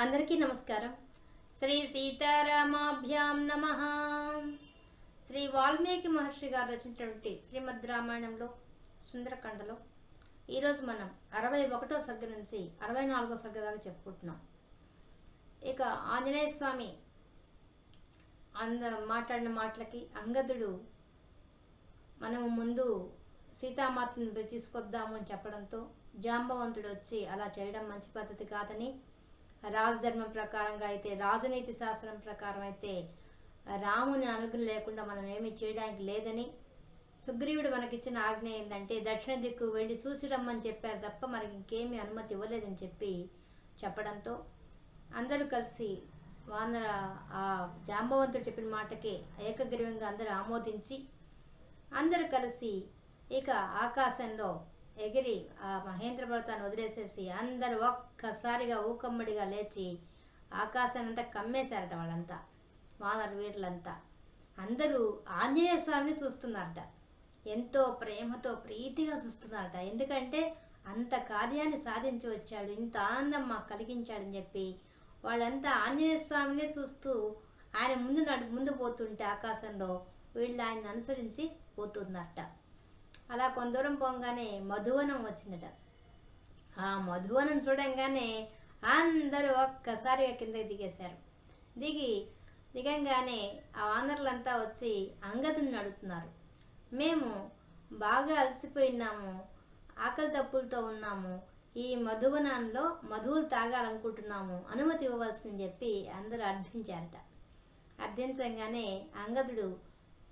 అందరికీ నమస్కారం. శ్రీ సీతారామాభ్యాం నమః. శ్రీ వాల్మీకి మహర్షి గారు రచించినటువంటి శ్రీమద్ రామాయణంలో సుందరకాండలో ఈరోజు మనం 61వ సర్గ నుంచి 64వ సర్గ దాకా చెప్పుకుంటున్నాం. ఇక ఆంజనేయ స్వామి మాట్లాడిన మాటలకి అంగదుడు మనము ముందు సీతామాతను తీసుకొద్దాము అని చెప్పడంతో జాంబవంతుడు వచ్చి అలా చేయడం మంచి పద్ధతి కాదని, రాజధర్మం ప్రకారంగా అయితే, రాజనీతి శాస్త్రం ప్రకారం అయితే రాముని అనుగ్రహం లేకుండా మనం ఏమీ చేయడానికి లేదని, సుగ్రీవుడు మనకిచ్చిన ఆజ్ఞ ఏంటంటే దక్షిణ దిక్కు వెళ్ళి చూసి రమ్మని చెప్పారు తప్ప మనకి ఇంకేమీ అనుమతి ఇవ్వలేదని చెప్పడంతో అందరూ కలిసి ఆ జాంబవంతుడు చెప్పిన మాటకి ఏకగ్రీవంగా అందరూ ఆమోదించి అందరూ కలిసి ఇక ఆకాశంలో ఎగిరి ఆ మహేంద్ర పర్వతాన్ని వదిలేసేసి అందరూ ఒక్కసారిగా ఊకమ్మడిగా లేచి ఆకాశాన్ని అంతా కమ్మేశారట. వాళ్ళంతా వానర వీరులంతా అందరూ ఆంజనేయ స్వామిని చూస్తున్నారట. ఎంతో ప్రేమతో ప్రీతిగా చూస్తున్నారట. ఎందుకంటే అంత కార్యాన్ని సాధించి వచ్చాడు, ఇంత ఆనందం మాకు కలిగించాడని చెప్పి వాళ్ళంతా ఆంజనేయ స్వామినే చూస్తూ ఆయన ముందు పోతుంటే ఆకాశంలో వీళ్ళు ఆయన అనుసరించి పోతున్నారట. అలా కొంత దూరం పోగానే మధువనం వచ్చిందట. ఆ మధువనం చూడంగానే అందరూ ఒక్కసారిగా కిందకి దిగేశారు. దిగంగానే ఆ వానరులంతా వచ్చి అంగదుని అడుగుతున్నారు, మేము బాగా అలసిపోయినాము, ఆకలి దప్పులతో ఉన్నాము, ఈ మధువనంలో మధువులు తాగాలనుకుంటున్నాము, అనుమతి ఇవ్వవలసిందని చెప్పి అందరూ అర్థించారట. అర్థించగానే అంగదుడు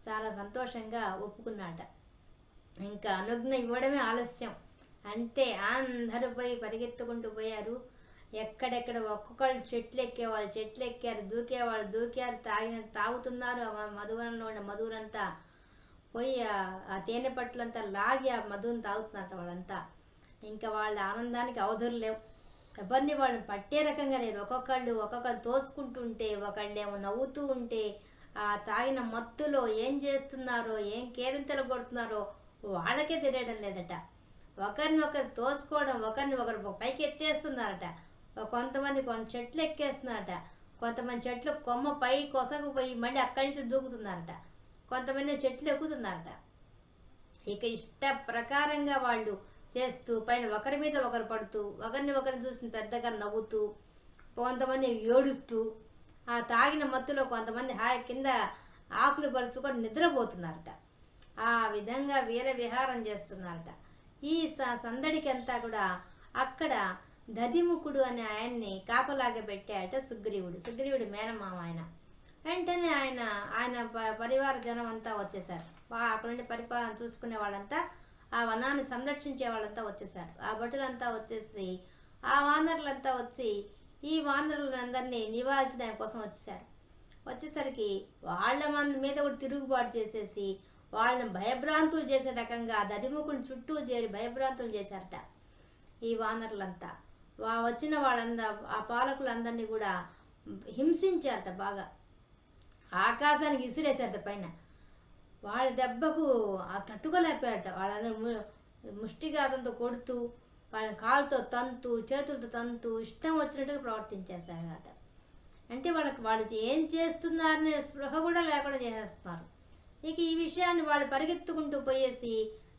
చాలా సంతోషంగా ఒప్పుకున్నాట. ఇంకా అనుజ్ఞ ఇవ్వడమే ఆలస్యం అంటే అందరూ పోయి పరిగెత్తుకుంటూ పోయారు. ఎక్కడెక్కడ ఒక్కొక్కళ్ళు చెట్లు ఎక్కేవాళ్ళు చెట్లు ఎక్కారు, దూకేవాళ్ళు దూకారు, తాగుతున్నారు. ఆ మధువనంలో ఉన్న మధువులంతా పోయి ఆ తేనె పట్లంతా లాగి ఆ మధువుని తాగుతున్నట్టు వాళ్ళంతా. ఇంకా వాళ్ళ ఆనందానికి అవధులు లేవు. ఎవరిని వాళ్ళని పట్టే రకంగా లేరు. ఒక్కొక్కళ్ళు తోసుకుంటుంటే, ఒకళ్ళేమో నవ్వుతూ ఉంటే, ఆ తాగిన మత్తులో ఏం చేస్తున్నారో, ఏం కేరింతలు కొడుతున్నారో వాళ్ళకే తెలియడం లేదట. ఒకరిని ఒకరు తోసుకోవడం, ఒకరిని ఒకరు పైకి ఎత్తేస్తున్నారట. కొంతమంది చెట్లు ఎక్కేస్తున్నారట. కొంతమంది చెట్లు కొమ్మ పై కొసకుపోయి మళ్ళీ అక్కడి నుంచి దూకుతున్నారట. కొంతమంది చెట్లు ఎక్కుతున్నారట. ఇక ఇష్ట ప్రకారంగా వాళ్ళు చేస్తూ పైన ఒకరి మీద ఒకరు పడుతూ, ఒకరిని చూసి పెద్దగా నవ్వుతూ, కొంతమంది ఏడుస్తూ, ఆ తాగిన మత్తులో కొంతమంది కింద ఆకులు పరుచుకొని నిద్రపోతున్నారట. ఆ విధంగా వీర విహారం చేస్తున్నారట. ఈ సందడికి అంతా కూడా అక్కడ దధిముఖుడు అనే ఆయన్ని కాపలాగా పెట్టాడట సుగ్రీవుడి మేనమామ ఆయన. వెంటనే ఆయన పరివార జనం అంతా వచ్చేసారు. అక్కడ నుండి పరిపాలన చూసుకునే వాళ్ళంతా, ఆ వనాన్ని సంరక్షించే వాళ్ళంతా వచ్చేసారు. ఆ భటులంతా వచ్చేసి ఆ వానరులంతా వచ్చి ఈ వానరులందరినీ నివారించడం కోసం వచ్చేసరికి వాళ్ళ మీద కూడా తిరుగుబాటు చేసేసి వాళ్ళని భయభ్రాంతులు చేసే రకంగా దధిముఖుని చుట్టూ చేరి భయభ్రాంతులు చేశారట ఈ వానరులంతా. వచ్చిన ఆ పాలకులందరినీ కూడా హింసించారట. బాగా ఆకాశానికి విసిరేశారట పైన. వాళ్ళ దెబ్బకు తట్టుకోలేకపోయారట. వాళ్ళందరూ ముష్టిఘాతంతో కొడుతూ, వాళ్ళని కాళ్ళతో తంతు, చేతులతో తంతు, ఇష్టం వచ్చినట్టుగా ప్రవర్తించేశారట. అంటే వాళ్ళు ఏం చేస్తున్నారనే స్పృహ కూడా లేకుండా చేసేస్తున్నారు. ఇక ఈ విషయాన్ని వాళ్ళు పరిగెత్తుకుంటూ పోయేసి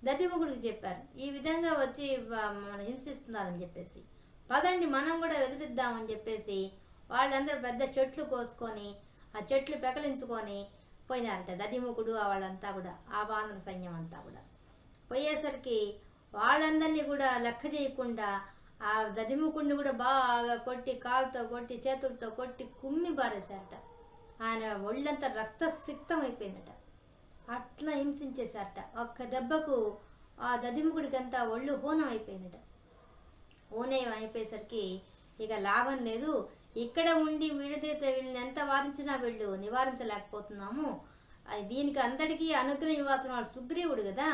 దధిముఖుడికి చెప్పారు. ఈ విధంగా వచ్చి హింసిస్తున్నారని చెప్పేసి, పదండి మనం కూడా ఎదురిద్దామని చెప్పేసి వాళ్ళందరూ పెద్ద చెట్లు కోసుకొని ఆ చెట్లు పెకలించుకొని పోయినారట. దధిముఖుడు వాళ్ళంతా కూడా, ఆ వానర సైన్యం అంతా కూడా పోయేసరికి వాళ్ళందరినీ కూడా లెక్క చేయకుండా ఆ దధిముఖుడిని కూడా బాగా కొట్టి, కాలుతో కొట్టి, చేతులతో కొట్టి కుమ్మి బారేశారట. ఆయన ఒళ్ళంతా రక్తసిక్తం అయిపోయిందట. అట్లా హింసించేశారట. ఒక్క దెబ్బకు ఆ దధిముఖుడికంతా ఒళ్ళు హూనం అయిపోయిందట. హూనం అయిపోయేసరికి ఇక లాభం లేదు, ఇక్కడ ఉండి వీళ్ళని ఎంత వారించినా వీళ్ళు నివారించలేకపోతున్నాము, దీనికి అంతటికీ అనుగ్రహం ఇవ్వాల్సిన వాడు సుగ్రీవుడు కదా,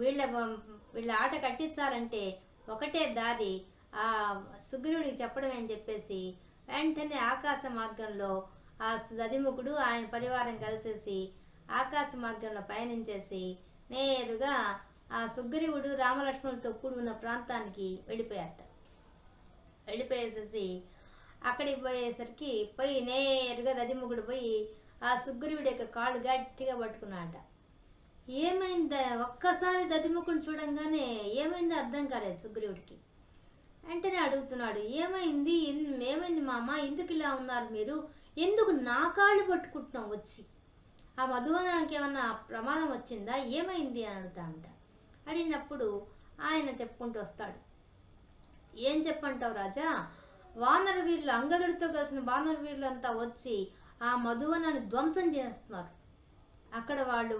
వీళ్ళ ఆట కట్టించాలంటే ఒకటే దారి ఆ సుగ్రీవుడికి చెప్పడం అని చెప్పేసి వెంటనే ఆకాశ మార్గంలో ఆ దధిముఖుడు ఆయన పరివారం కలిసేసి ఆకాశ మార్గంలో పయనించేసి నేరుగా ఆ సుగ్రీవుడు రామలక్ష్మణులతో కూడి ఉన్న ప్రాంతానికి వెళ్ళిపోయారట. వెళ్ళిపోయేసేసి అక్కడికి పోయేసరికి పోయి నేరుగా దదిముఖుడు పోయి ఆ సుగ్రీవుడి యొక్క కాళ్ళు గట్టిగా పట్టుకున్నాడట. ఏమైందా ఒక్కసారి దదిముఖుని చూడంగానే ఏమైందో అర్థం కాలేదు సుగ్రీవుడికి. వెంటనే అడుగుతున్నాడు, ఏమైంది ఏమైంది మామ, ఎందుకు ఇలా ఉన్నారు మీరు, ఎందుకు నా కాళ్ళు పట్టుకుంటున్నాం వచ్చి, ఆ మధువనానికి ఏమన్నా ప్రమాదం వచ్చిందా, ఏమైంది అని అడుగుతామంట. అడిగినప్పుడు ఆయన చెప్పుకుంటూ వస్తాడు. ఏం చెప్పంటావు రాజా, వానర వీరులు అంగదుడితో కలిసిన వానర వీరులు అంతా వచ్చి ఆ మధువనాన్ని ధ్వంసం చేస్తున్నారు. అక్కడ వాళ్ళు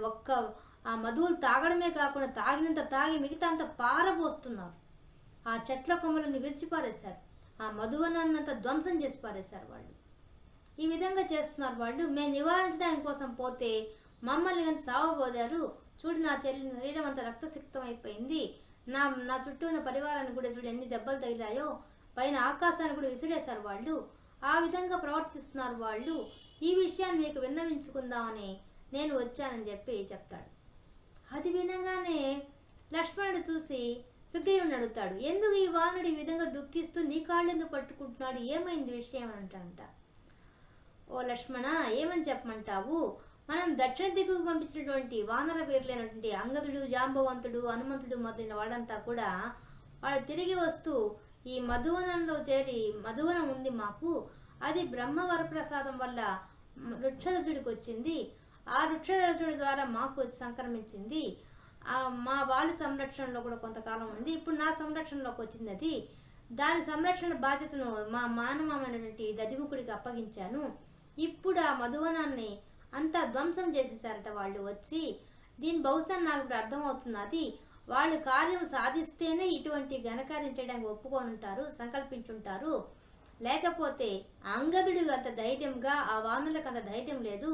ఆ మధువులు తాగడమే కాకుండా తాగినంత తాగి మిగతా అంతా పారబోస్తున్నారు. ఆ చెట్ల కొమ్మలను విరిచిపారేశారు, ఆ మధువనాన్ని అంతా ధ్వంసం చేసి పారేశారు వాళ్ళు. ఈ విధంగా చేస్తున్నారు వాళ్ళు. మేము నివారించడానికి కోసం పోతే మమ్మల్ని కానీ చావబోదారు. చూడు నా శరీరం అంతా రక్తసిక్తం అయిపోయింది, నా చుట్టూ ఉన్న పరివారాన్ని కూడా చూడు ఎన్ని దెబ్బలు తగిలాయో, పైన ఆకాశాన్ని కూడా విసిరేశారు వాళ్ళు. ఆ విధంగా ప్రవర్తిస్తున్నారు వాళ్ళు. ఈ విషయాన్ని మీకు విన్నవించుకుందామని నేను వచ్చానని చెప్పి చెప్తాడు. అది వినగానే లక్ష్మణుడు చూసి సుగ్రీవుని అడుగుతాడు, ఎందుకు ఈ వానరుడు ఈ విధంగా దుఃఖిస్తూ నీ కాళ్ళు ఎందుకు పట్టుకుంటున్నాడు, ఏమైంది విషయం అంట. ఓ లక్ష్మణ, ఏమని చెప్పమంటావు, మనం దక్షిణ దిక్కుకు పంపించినటువంటి వానర వీరులైనటువంటి అంగదుడు, జాంబవంతుడు, హనుమంతుడు మొదలైన వాడంతా కూడా వాడు తిరిగి వస్తూ ఈ మధువనంలో చేరి, మధువనం ఉంది మాకు, అది బ్రహ్మవరప్రసాదం వల్ల వృక్షరసుడికి వచ్చింది, ఆ వృక్షరసుడి ద్వారా మాకు వచ్చి సంక్రమించింది, మా వాలి సంరక్షణలో కూడా కొంతకాలం ఉంది, ఇప్పుడు నా సంరక్షణలోకి వచ్చింది అది, దాని సంరక్షణ బాధ్యతను మా మానవమైనటువంటి దదిముఖుడికి అప్పగించాను. ఇప్పుడు ఆ మధువనాన్ని అంతా ధ్వంసం చేసేసారట వాళ్ళు వచ్చి. దీని బహుశా నాకు ఇప్పుడు అర్థమవుతున్నది, వాళ్ళు కార్యం సాధిస్తేనే ఇటువంటి ఘనకార్యం చేయడానికి ఒప్పుకొనుంటారు, సంకల్పించుంటారు. లేకపోతే అంగదుడు అంత ధైర్యంగా, ఆ వానరులకు అంత ధైర్యం లేదు,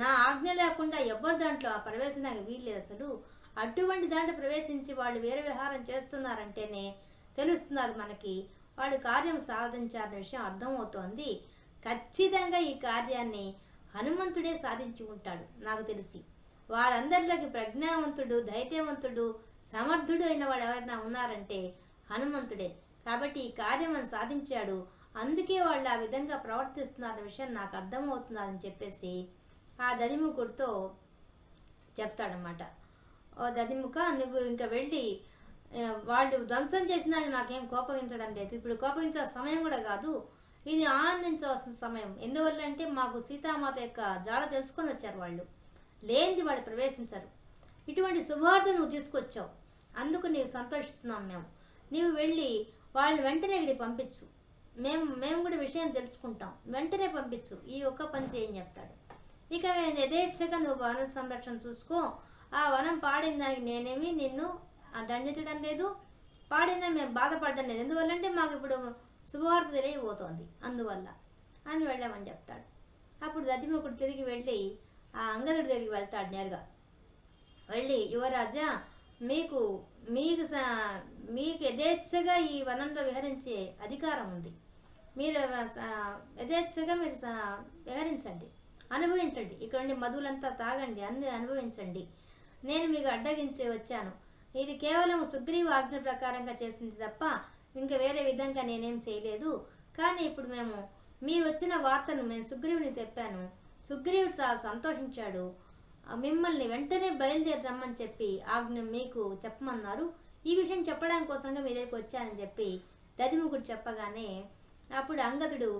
నా ఆజ్ఞ లేకుండా ఎవ్వరు దాంట్లో ప్రవేశించడానికి వీల్లేదు అసలు. అటువంటి దాంట్లో ప్రవేశించి వాళ్ళు వేరే విహారం చేస్తున్నారంటేనే తెలుస్తున్నారు మనకి వాళ్ళు కార్యం సాధించాలనే విషయం అర్థమవుతోంది. ఖచ్చితంగా ఈ కార్యాన్ని హనుమంతుడే సాధించి ఉంటాడు నాకు తెలిసి. వారందరిలోకి ప్రజ్ఞావంతుడు, ధైర్యవంతుడు, సమర్థుడు అయిన వాడు ఎవరైనా ఉన్నారంటే హనుమంతుడే. కాబట్టి ఈ కార్యం అని సాధించాడు, అందుకే వాళ్ళు ఆ విధంగా ప్రవర్తిస్తున్నారన్న విషయం నాకు అర్థమవుతున్నదని చెప్పేసి ఆ దదిముఖుడితో చెప్తాడనమాట. ఓ దదిముఖ, నువ్వు ఇంకా వెళ్ళి వాళ్ళు ధ్వంసం చేసినాక నాకేం కోపగించడం లేదు, ఇప్పుడు కోపగించాల్సిన సమయం కూడా కాదు, ఇది ఆనందించవలసిన సమయం. ఎందువల్ల అంటే మాకు సీతామాత యొక్క జాడ తెలుసుకొని వచ్చారు వాళ్ళు, లేనిది వాళ్ళు ప్రవేశించరు. ఇటువంటి శుభార్త నువ్వు తీసుకొచ్చావు, అందుకు నీవు సంతోషిస్తున్నాం మేము. నీవు వెళ్ళి వాళ్ళని వెంటనే ఇక్కడికి పంపించు, మేము కూడా విషయం తెలుసుకుంటాం, వెంటనే పంపించు, ఈ ఒక్క పని చేయని చెప్తాడు. ఇక యథేచ్ఛగా నువ్వు వన సంరక్షణ చూసుకో, ఆ వనం పాడిన దానికి నేనేమి నిన్ను దండించడం లేదు, పాడిందా మేము బాధపడడం లేదు, ఎందువల్లంటే మాకు ఇప్పుడు శుభవార్త తెలియబోతోంది అందువల్ల అని వెళ్ళామని చెప్తాడు. అప్పుడు దదిముఖుడు తిరిగి వెళ్ళి ఆ అంగదుడి దగ్గరికి వెళ్తాడు. నేరుగా వెళ్ళి, యువరాజా, మీకు మీకు మీకు యథేచ్ఛగా ఈ వనంలో విహరించే అధికారం ఉంది, మీరు యథేచ్ఛగా మీరు విహరించండి, అనుభవించండి, ఇక్కడ ఉండి మధువులంతా తాగండి, అన్ని అనుభవించండి, నేను మీకు అడ్డగించి వచ్చాను, ఇది కేవలం సుగ్రీవ ఆజ్ఞ ప్రకారంగా చేసింది తప్ప ఇంకా వేరే విధంగా నేనేం చేయలేదు. కానీ ఇప్పుడు మీరు వచ్చిన వార్తను మేము సుగ్రీవుని చెప్పాను, సుగ్రీవుడు చాలా సంతోషించాడు, మిమ్మల్ని వెంటనే బయలుదేరి రమ్మని చెప్పి ఆజ్ఞ మీకు చెప్పమన్నారు, ఈ విషయం చెప్పడానికి కోసంగా మీ దగ్గరికి వచ్చానని చెప్పి దదిముఖుడు చెప్పగానే అప్పుడు అంగదుడు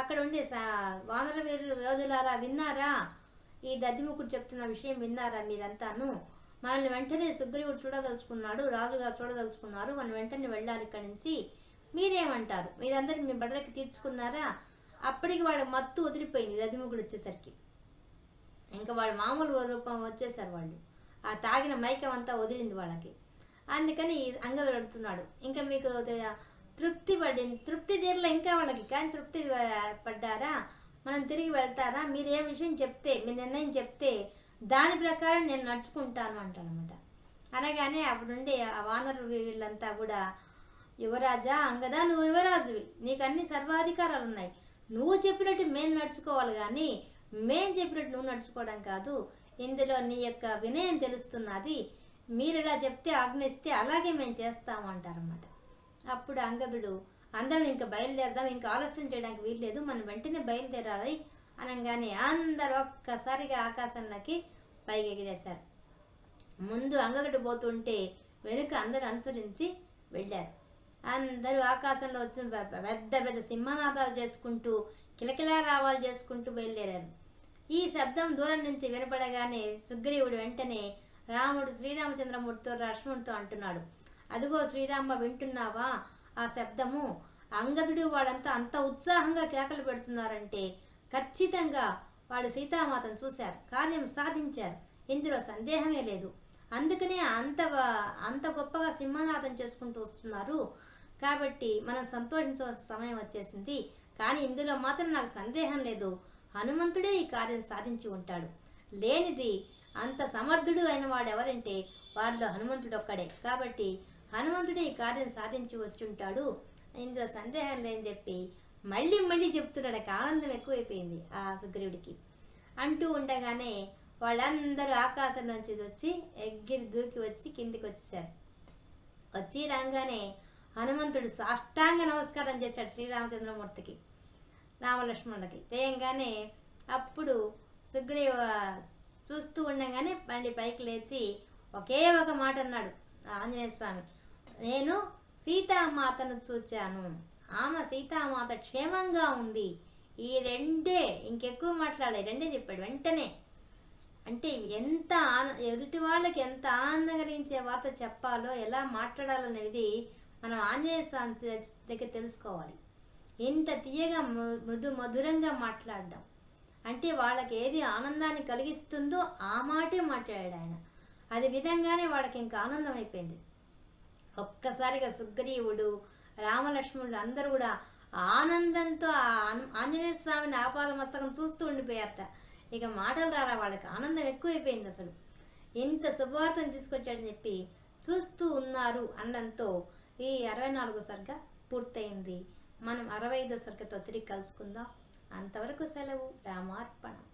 అక్కడ ఉండే వానర వీరులు యోధులారా విన్నారా, ఈ దదిముఖుడు చెప్తున్న విషయం విన్నారా మీరంతాను, మనల్ని వెంటనే సుగ్రీవుడు చూడదలుచుకున్నాడు, రాజుగారు చూడదలుచుకున్నారు, మనం వెంటనే వెళ్ళాలి ఇక్కడి నుంచి, మీరేమంటారు, మీరందరూ మీ బట్టలకి తీర్చుకున్నారా? అప్పటికి వాడు మత్తు వదిలిపోయింది దదిముఖుడు వచ్చేసరికి, ఇంకా వాడు మామూలు రూపం వచ్చేసారు వాళ్ళు, ఆ తాగిన మైకం అంతా వదిలింది వాళ్ళకి. అందుకని అంగదుడు అడుగుతున్నాడు, ఇంకా మీకు తృప్తి తీరలే ఇంకా వాళ్ళకి, కానీ తృప్తి పడ్డారా, మనం తిరిగి వెళ్తారా, మీరు ఏ విషయం చెప్తే, మీ నిర్ణయం చెప్తే దాని ప్రకారం నేను నడుచుకుంటాను అంటానమాట. అనగానే అప్పుడుండే ఆ వానరు వీళ్ళంతా కూడా, యువరాజా అంగదా, నువ్వు యువరాజువి, నీకు అన్ని సర్వాధికారాలు ఉన్నాయి, నువ్వు చెప్పినట్టు మేము నడుచుకోవాలి కానీ మేం చెప్పినట్టు నువ్వు నడుచుకోవడం కాదు, ఇందులో నీ యొక్క వినయం తెలుస్తున్నది, మీరు ఇలా చెప్తే ఆజ్ఞిస్తే అలాగే మేము చేస్తాము అంటారన్నమాట. అప్పుడు అంగదుడు అందరం ఇంకా బయలుదేరదాం, ఇంకా ఆలస్యం చేయడానికి వీల్లేదు, మనం వెంటనే బయలుదేరాలి అనగానే అందరూ ఒక్కసారిగా ఆకాశంలోకి పైకి ఎగిరేశారు. ముందు అంగగట్టు పోతుంటే వెనుక అందరూ అనుసరించి వెళ్ళారు. అందరూ ఆకాశంలో వచ్చిన పెద్ద పెద్ద సింహనాదాలు చేసుకుంటూ కిలకిలా రావాలు చేసుకుంటూ బయలుదేరారు. ఈ శబ్దం దూరం నుంచి వినపడగానే సుగ్రీవుడు వెంటనే రాముడు శ్రీరామచంద్రమూర్తితో లక్ష్మణుడితో అంటున్నాడు, అదిగో శ్రీరామ, వింటున్నావా ఆ శబ్దము? అంగదుడు వాళ్ళంతా అంత ఉత్సాహంగా కేకలు పెడుతున్నారంటే ఖచ్చితంగా వాడు సీతామాతను చూశారు, కార్యం సాధించారు, ఇందులో సందేహమే లేదు. అందుకనే అంత గొప్పగా సింహనాదం చేసుకుంటూ వస్తున్నారు. కాబట్టి మనం సంతోషించవలసిన సమయం వచ్చేసింది. కానీ ఇందులో మాత్రం నాకు సందేహం లేదు, హనుమంతుడే ఈ కార్యం సాధించి ఉంటాడు. లేనిది అంత సమర్థుడు అయిన వాడు ఎవరంటే వారిలో హనుమంతుడు ఒక్కడే. కాబట్టి హనుమంతుడే ఈ కార్యం సాధించి వచ్చుంటాడు, ఇందులో సందేహం లేని చెప్పి మళ్ళీ మళ్ళీ చెప్తున్నాడు. ఆనందం ఎక్కువైపోయింది ఆ సుగ్రీవుడికి. అంటూ ఉండగానే వాళ్ళందరూ ఆకాశం నుంచి వచ్చి ఎగిరి దూకి వచ్చి కిందికి వచ్చేసారు. వచ్చి రాగానే హనుమంతుడు సాష్టాంగ నమస్కారం చేశాడు శ్రీరామచంద్రమూర్తికి, రామలక్ష్మణులకి. చేయంగానే అప్పుడు సుగ్రీవ చూస్తూ ఉండగానే మళ్ళీ పైకి లేచి ఒకే ఒక మాట అన్నాడు ఆంజనేయ స్వామి, నేను సీతామాతను చూచాను, ఆమె సీతామాత క్షేమంగా ఉంది. ఈ రెండే, ఇంకెక్కువ మాట్లాడాలి, రెండే చెప్పాడు వెంటనే. అంటే ఎంత ఎదుటి వాళ్ళకి ఎంత ఆనందం కలిగించే వార్త చెప్పాలో, ఎలా మాట్లాడాలనేది మనం ఆంజనేయ స్వామి దగ్గర తెలుసుకోవాలి. ఇంత తీయగా మధురంగా మాట్లాడడం అంటే వాళ్ళకి ఏది ఆనందాన్ని కలిగిస్తుందో ఆ మాటే మాట్లాడాడు ఆయన. అది విధంగానే వాళ్ళకి ఇంకా ఆనందం అయిపోయింది. ఒక్కసారిగా సుగ్రీవుడు, రామలక్ష్మణుడు అందరూ కూడా ఆనందంతో ఆంజనేయ స్వామిని ఆపాద మస్తకం చూస్తూ ఉండిపోయారట. ఇక మాటలు రారా, వాళ్ళకి ఆనందం ఎక్కువైపోయింది. అసలు ఇంత శుభవార్తను తీసుకొచ్చాడని చెప్పి చూస్తూ ఉన్నారు అనడంతో ఈ 64వ సర్గ పూర్తయింది. మనం 65వ సర్గతో తిరిగి కలుసుకుందాం. అంతవరకు సెలవు. రామార్పణం.